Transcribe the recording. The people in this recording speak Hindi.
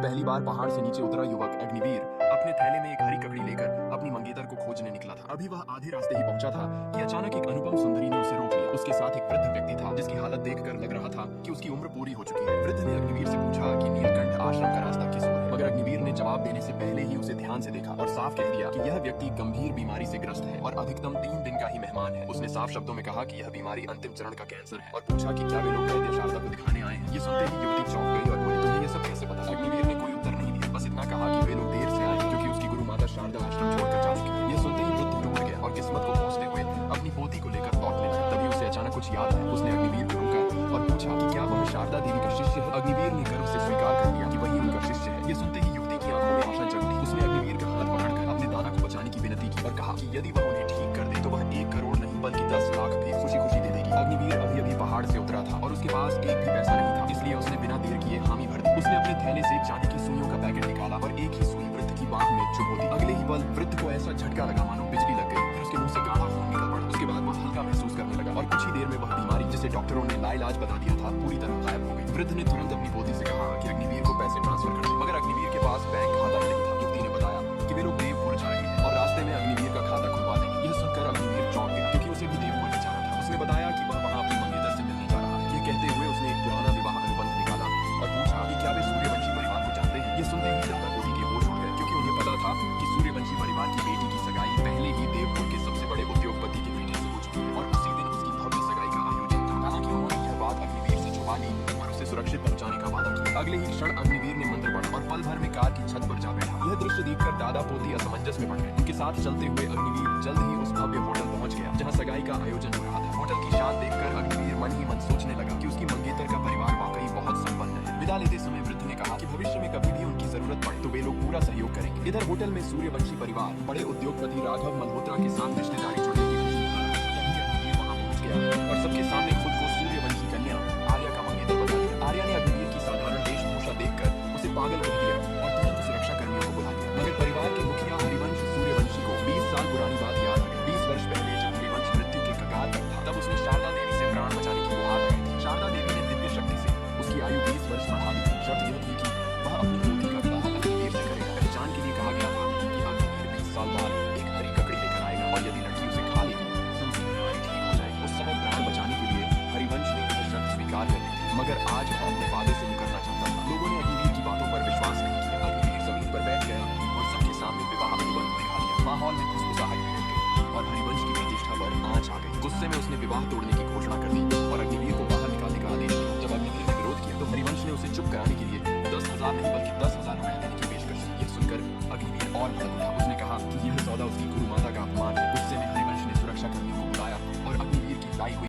पहली बार पहाड़ से नीचे उतरा युवक अग्निवीर अपने थैले में एक हरी ककड़ी लेकर अपनी मंगेतर को खोजने निकला था। अभी वह आधे रास्ते ही पहुंचा था कि अचानक एक अनुपम सुंदरी ने उसे रोक लिया। उसके साथ एक वृद्ध व्यक्ति था जिसकी हालत देखकर लग रहा था कि उसकी उम्र पूरी हो चुकी है। वृद्ध ने अग्निवीर से पूछा कि नीलकंठ आश्रम का रास्ता किस ओर है, मगर अग्निवीर ने जवाब देने से पहले ही उसे ध्यान से देखा और साफ कह दिया कि यह व्यक्ति गंभीर बीमारी से ग्रस्त है और अधिकतम 3 दिन का ही मेहमान है। उसने साफ शब्दों में कहा कि यह बीमारी अंतिम चरण का कैंसर है और पूछा कि क्या वे लोग वैद्य शारदा को दिखाने आए हैं। ये सुनते ही युवती चौंक गई और बोली, तुम्हें ये सब कैसे पता? अग्निवीर ने कोई उत्तर नहीं दिया, बस इतना कहा कि वे लोग देर से आए क्योंकि उसकी गुरु माता शारदा आश्रम छोड़कर जा चुकी है। ये सुनते ही वृद्ध डूब गया और किस्मत को कोसते हुए अपनी पोती को लेकर लौटने लगा। तभी उसे अचानक कुछ याद आया। उसने अग्निवीर को रोका और पूछा कि क्या वह शारदा देवी का शिष्य है। अग्निवीर ने गर्व से स्वीकार कर लिया कि वही उनका शिष्य है। ये सुनते ही युवती की आंखों में आशा जग उठी। उसने अग्निवीर का हाथ पकड़कर अपने दादा को बचाने की विनती की और कहा कि यदि वह उन्हें ठीक कर दे तो वह 1 करोड़ नहीं बल्कि 10 लाख भी खुशी खुशी दे देगी। अग्निवीर अभी अभी पहाड़ से उतरा था और उसके पास एक भी पैसा नहीं था, इसलिए उसने बिना देर किए हामी भर दी। उसने अपने थैले से चांदी की सुइयों का पैकेट निकाला और एक ही सुई वृद्ध की बांह में चुभो दी। अगले ही पल वृद्ध को ऐसा झटका लगा मानो बिजली लग गई। फिर उसके मुंह से गाढ़ा खून निकल पड़ा। उसके बाद वह हल्का महसूस करने लगा और कुछ ही देर में वह बीमारी जिसे डॉक्टरों ने लाइलाज बता दिया था पूरी तरह गायब हो गई। वृद्ध ने तुरंत अपनी पोती से कहा कि अग्निवीर को पैसे ट्रांसफर कर दे, मगर अग्निवीर के पास बैंक खाता ही नहीं था। युवती ने बताया कि वे लोग देवपुर जा रहे हैं और रास्ते में अग्निवीर का खाता खुलवा देंगे। यह सुनकर अग्निवीर चौंक गया क्योंकि उसे भी देवपुर ही जाना था। उसने बताया कि वह वहां अपनी मंगेतर से मिलने जा रहा है। ये कहते हुए उसने एक पुराना विवाह अनुबंध निकाला और पूछा कि क्या वे सूर्यवंशी परिवार को जानते हैं। ये सुनते ही दादा पोती के होश उड़ गए क्योंकि उन्हें पता था कि सूर्यवंशी परिवार की बेटी की सगाई पहले ही देवपुर के सबसे बड़े उद्योगपति के बेटे से हो चुकी है और उसी दिन उसकी भव्य सगाई का आयोजन था। हालांकि उन्होंने यह बात अग्निवीर से छुपा ली और उसे सुरक्षित पहुंचाने का वादा किया। अगले ही क्षण अग्निवीर ने मंत्र पढ़ा और पल भर में कार की छत पर जा बैठा। यह दृश्य देखकर दादा पोती असमंजस में पड़ गए। उनके साथ चलते हुए अग्निवीर जल्द ही उस भव्य होटल पहुंच गया जहां सगाई का आयोजन हो रहा था। होटल की शान देखकर अग्निवीर मन ही मन सोचने लगा कि उसकी मंगेतर का परिवार वाकई बहुत संपन्न है। विदा लेते समय वृद्ध ने कहा कि भविष्य में कभी भी उनकी जरूरत पड़े तो वे लोग पूरा सहयोग करेंगे। इधर होटल में सूर्यवंशी परिवार बड़े उद्योगपति राघव मल्होत्रा के साथ रिश्तेदारी जुड़ने की खुशी मना रहा था। तभी अग्निवीर वहां पहुंच गया और सबके सामने खुद को सूर्यवंशी कन्या आर्या का मंगेतर बता दिया। आर्या ने अग्निवीर की साधारण वेशभूषा देखकर उसे पागल कह दिया और तुरंत सुरक्षा कर्मियों को बुला लिया। मगर परिवार के मुखिया हरिवंश सूर्यवंशी को 20 साल पुरानी बात याद आ गई। 20 वर्ष पहले जब हरिवंश मृत्यु के कगार पर था तब उसने शारदा देवी से प्राण बचाने की गुहार लगाई थी। शारदा देवी ने दिव्य शक्ति से उसकी आयु 20 वर्ष बढ़ा दी थी। शर्त यह थी कि वह अपनी पोती का विवाह अग्निवीर से करेगा। पहचान के लिए कहा गया था कि अग्निवीर 20 साल बाद एक हरी ककड़ी लेकर आएगा और यदि लड़की उसे खा लेगी तो उसकी बीमारी ठीक हो जाएगी। उस समय प्राण बचाने के लिए हरिवंश ने यह शर्त स्वीकार कर ली थी, मगर आज वह अपने वादे से मुकरना चाहता था। लोगों ने अग्निवीर की बातों पर विश्वास नहीं किया। अग्निवीर जमीन पर बैठ गया और सबके सामने विवाह अनुबंध दिखा दिया। माहौल में खुशबुसाहट फैल गई और हरिवंश की प्रतिष्ठा पर आंच आ गई। गुस्से में उसने विवाह तोड़ने की